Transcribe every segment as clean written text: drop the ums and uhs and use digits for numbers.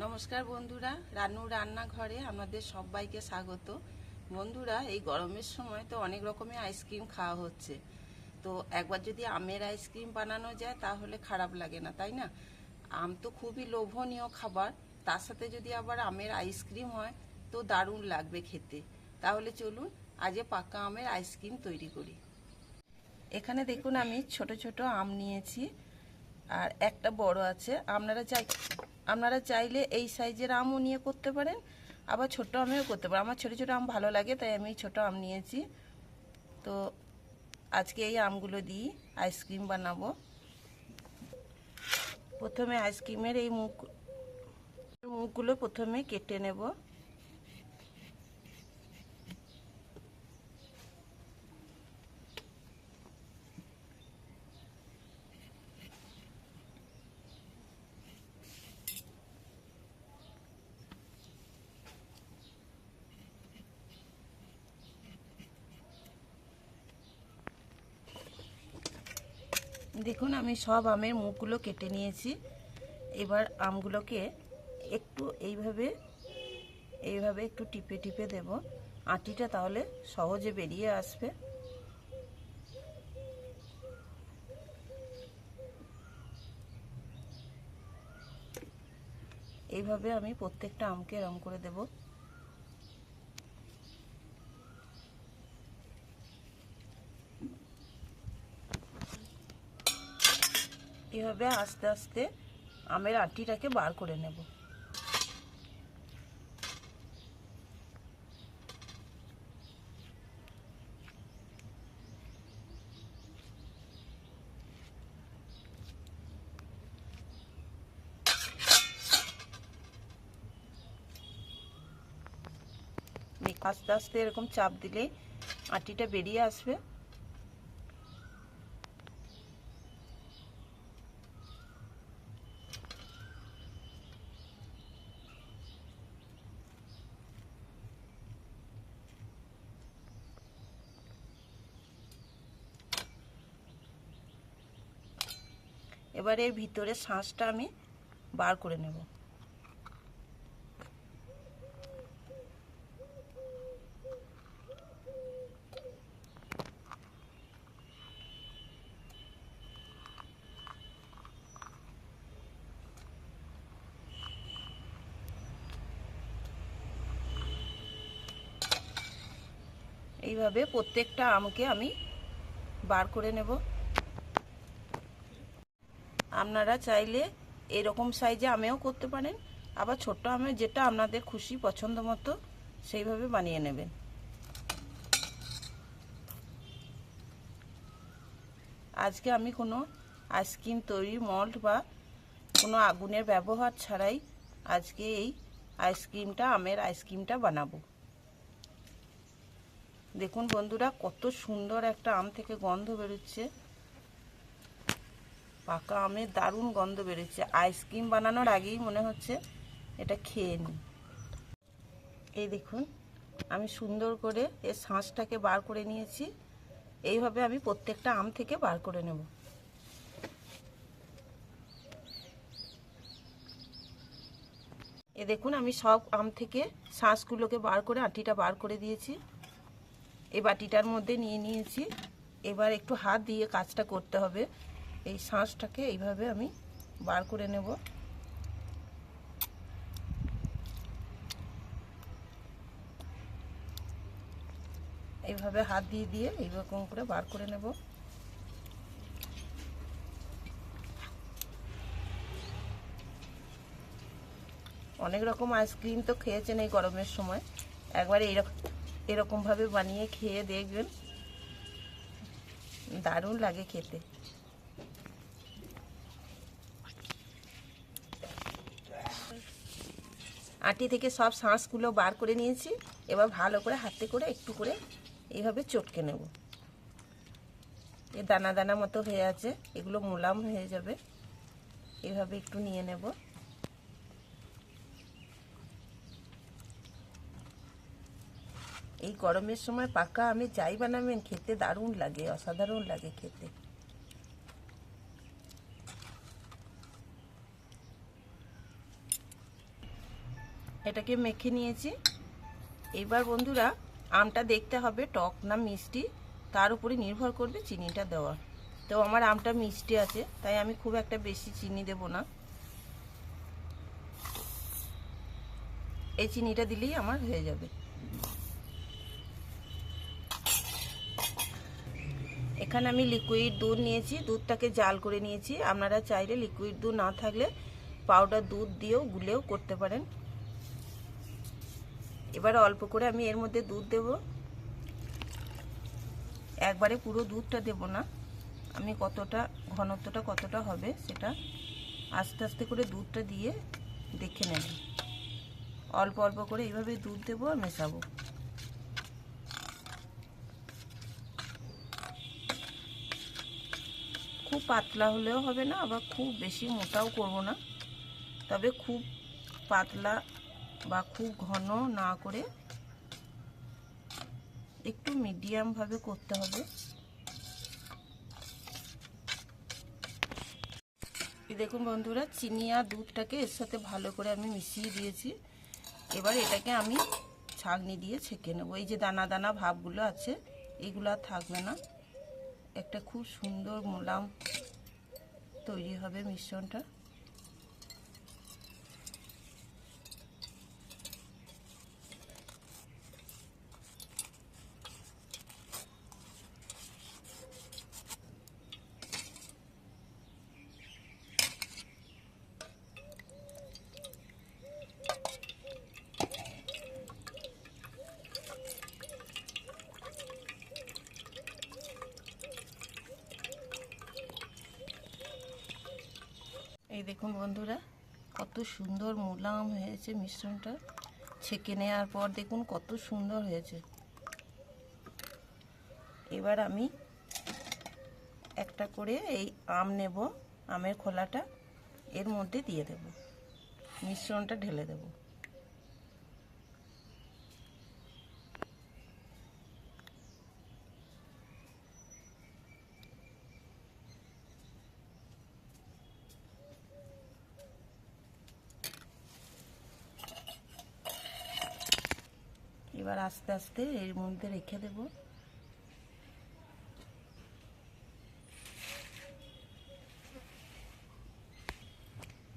নমস্কার বন্ধুরা, রানু রান্নাঘরে আমাদের সবাইকে স্বাগত। বন্ধুরা, এই গরমের সময় তো অনেক রকমের আইসক্রিম খাওয়া হচ্ছে। তো একবার যদি আমের আইসক্রিম বানানো যায় তাহলে খারাপ লাগে না, তাই না? আম তো খুবই লোভনীয় খাবার, তার সাথে যদি আবার আমের আইসক্রিম হয় তো দারুণ লাগবে খেতে। তাহলে চলুন আজকে পাকা আমের আইসক্রিম তৈরি করি। এখানে দেখুন আমি ছোট ছোট আম নিয়েছি আর একটা বড় আছে। আপনারা চাইলে এই সাইজের আমও নিয়ে করতে পারেন, আবার ছোট আমেও করতে পারেন। আমার ছোট ছোট আম ভালো লাগে তাই আমি ছোট আম নিয়েছি। তো আজকে এই আমগুলো দিয়ে আইসক্রিম বানাবো। প্রথমে আইসক্রিমের এই মুখগুলো প্রথমে কেটে নেব। দেখুন আমি সব আমের মুখগুলো কেটে নিয়েছি। এবার আমগুলোকে একটু এইভাবে একটু টিপে টিপে দেব, আটিটা তাহলে সহজে বেরিয়ে আসবে। এইভাবে আমি প্রত্যেকটা আমকে এরম করে দেব। এভাবে আস্তে আস্তে আমের আটিটাকে বার করে নেব। আস্তে আস্তে এরকম চাপ দিলে আটিটা বেরিয়ে আসবে। এবার এর ভিতরে শাঁসটা আমি বার করে নেব। এইভাবে প্রত্যেকটা আমকে আমি বার করে নেব। আপনারা চাইলে এরকম সাইজে আমেও করতে পারেন, আবার ছোট আমে যেটা আপনাদের খুশি পছন্দ মতো সেইভাবে বানিয়ে নেবেন। আজকে আমি কোনো আইসক্রিম তৈরির মল্ড বা কোনো আগুনের ব্যবহার ছাড়াই আজকে এই আমের আইসক্রিমটা বানাবো। দেখুন বন্ধুরা, কত সুন্দর একটা আম থেকে গন্ধ বেরোচ্ছে। পাকা আমের দারুণ গন্ধ বেরোচ্ছে। আইসক্রিম বানানোর আগেই মনে হচ্ছে এটা খেয়ে নিই। এই দেখুন আমি সুন্দর করে এর শাঁসটাকে বার করে নিয়েছি। এইভাবে আমি প্রত্যেকটা আম থেকে বার করে নেব। দেখুন আমি সব আম থেকে শাঁসগুলোকে বার করে আটিটা বার করে দিয়েছি। এই বাটিটার মধ্যে নিয়ে নিয়েছি। এবার একটু হাত দিয়ে কাজটা করতে হবে। এই শাঁসটাকে এইভাবে আমি বার করে নেব। এইভাবে হাত দিয়ে দিয়ে এইরকম করে বার করে নেব। অনেক রকম আইসক্রিম তো খেয়েছেন এই গরমের সময়, একবার এরকমভাবে বানিয়ে খেয়ে দেখবেন, দারুণ লাগে খেতে। আটি থেকে সব শাঁসগুলো বার করে নিয়েছি। এবার ভালো করে হাতে করে একটু করে এইভাবে চটকে নেব। এ দানা দানা মতো হয়ে আছে, এগুলো মোলাম হয়ে যাবে। এভাবে একটু নিয়ে নেব। এই গরমের সময় পাকা আমে যাই বানাবেন খেতে দারুণ লাগে, অসাধারণ লাগে খেতে। এটাকে মেখে নিয়েছি। এবার বন্ধুরা আমটা দেখতে হবে টক না মিষ্টি, তার উপরে নির্ভর করবে চিনিটা দেওয়া। তো আমার আমটা মিষ্টি আছে, তাই আমি খুব একটা বেশি চিনি দেব না। এই চিনিটা দিলেই আমার হয়ে যাবে। এখানে আমি লিকুইড দুধ নিয়েছি, দুধটাকে জাল করে নিয়েছি। আপনারা চাইলে লিকুইড দুধ না থাকলে পাউডার দুধ দিয়েও গুলেও করতে পারেন। এবার অল্প করে আমি এর মধ্যে দুধ দেব, একবারে পুরো দুধটা দেব না। আমি কতটা ঘনত্বটা কতটা হবে সেটা আস্তে আস্তে করে দুধটা দিয়ে দেখে নেব। অল্প অল্প করে এইভাবে দুধ দেবো আর মেশাবো। খুব পাতলা হলেও হবে না, আবার খুব বেশি মোটাও করব না, তবে খুব পাতলা বা খুব ঘন না করে একটু মিডিয়াম ভাবে করতে হবে। দেখুন বন্ধুরা, চিনি আর দুধটাকে এর সাথে ভালো করে আমি মিশিয়ে দিয়েছি। এবার এটাকে আমি ছাঁকনি দিয়ে ছেঁকে নেব। এই যে দানা দানা ভাবগুলো আছে এগুলো আর থাকবে না, একটা খুব সুন্দর মোলাম তৈরি হবে মিশ্রণটা। এই দেখুন বন্ধুরা, কত সুন্দর মোলাম হয়েছে মিশ্রণটা। ছেঁকে নেওয়ার পর দেখুন কত সুন্দর হয়েছে। এবার আমি একটা করে এই আম নেব, আমের খোলাটা এর মধ্যে দিয়ে দেব, মিশ্রণটা ঢেলে দেব। এবার আস্তে আস্তে এর মধ্যে রেখে দেব।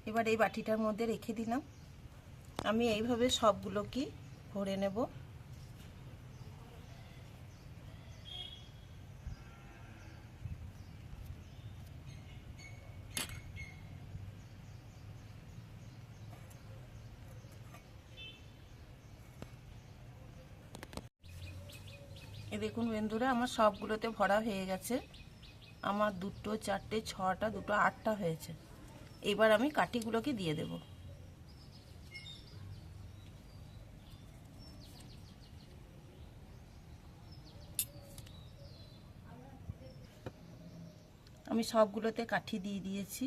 এবার এই বাটিটার মধ্যে রেখে দিলাম। আমি এইভাবে সবগুলোকে ভরে নেব। এই দেখুন বন্ধুরা, আমার সবগুলোতে ভরা হয়ে গেছে। আমার দুটো চারটে ছটা, দুটো আটটা হয়েছে। এবার আমি কাঠিগুলোকে দিয়ে দেব। আমি সবগুলোতে কাঠি দিয়ে দিয়েছি।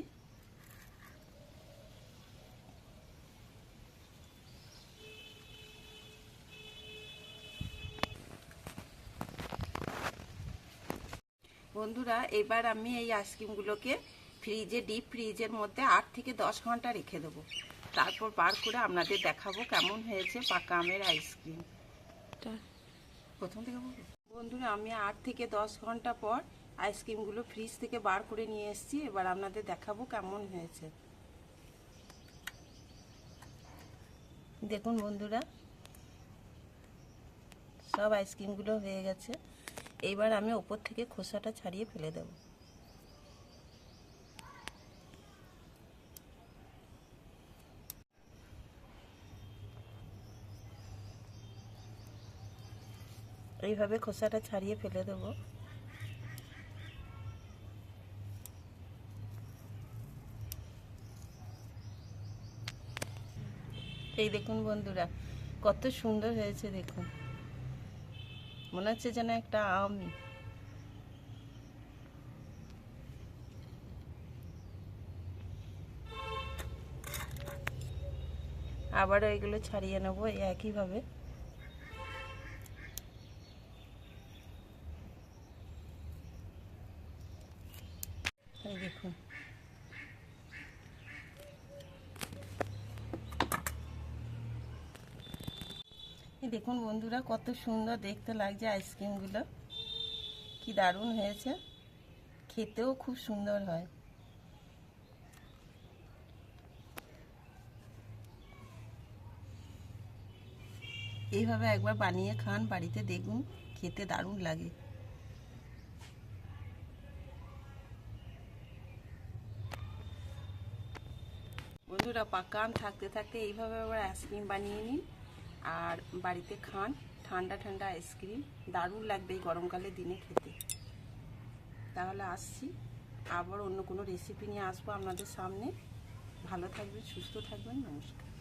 বন্ধুরা, এবার আমি এই আইসক্রিমগুলোকে ফ্রিজে, ডিপ ফ্রিজের মধ্যে 8 থেকে 10 ঘন্টা রেখে দেবো। তারপর বার করে আপনাদের দেখাবো কেমন হয়েছে পাকা আমের আইসক্রিম। প্রথম থেকে বন্ধুরা, আমি 8 থেকে 10 ঘন্টা পর আইসক্রিমগুলো ফ্রিজ থেকে বার করে নিয়ে এসেছি। এবার আপনাদের দেখাবো কেমন হয়েছে। দেখুন বন্ধুরা, সব আইসক্রিমগুলো হয়ে গেছে। এইবার আমি ওপর থেকে খোসাটা ছাড়িয়ে ফেলে দেব। এইভাবে খোসাটা ছাড়িয়ে ফেলে দেব। এই দেখুন বন্ধুরা, কত সুন্দর হয়েছে। দেখুন, মনে হচ্ছে যেন একটা আম। আবারও এগুলো ছাড়িয়ে নেব একইভাবে। এই দেখুন, দেখুন বন্ধুরা, কত সুন্দর দেখতে লাগছে আইসক্রিমগুলো, কি দারুণ হয়েছে, খেতেও খুব সুন্দর হয়। এইভাবে একবার বানিয়ে খান বাড়িতে, দেখুন খেতে দারুণ লাগে। বন্ধুরা, পাকা আম থাকতে থাকতে এইভাবে আবার আইসক্রিম বানিয়ে নিন আর বাড়িতে খান। ঠান্ডা ঠান্ডা আইসক্রিম দারুণ লাগবে এই গরমকালের দিনে খেতে। তাহলে আসছি, আবার অন্য কোনো রেসিপি নিয়ে আসবো আপনাদের সামনে। ভালো থাকবেন, সুস্থ থাকবেন, নমস্কার।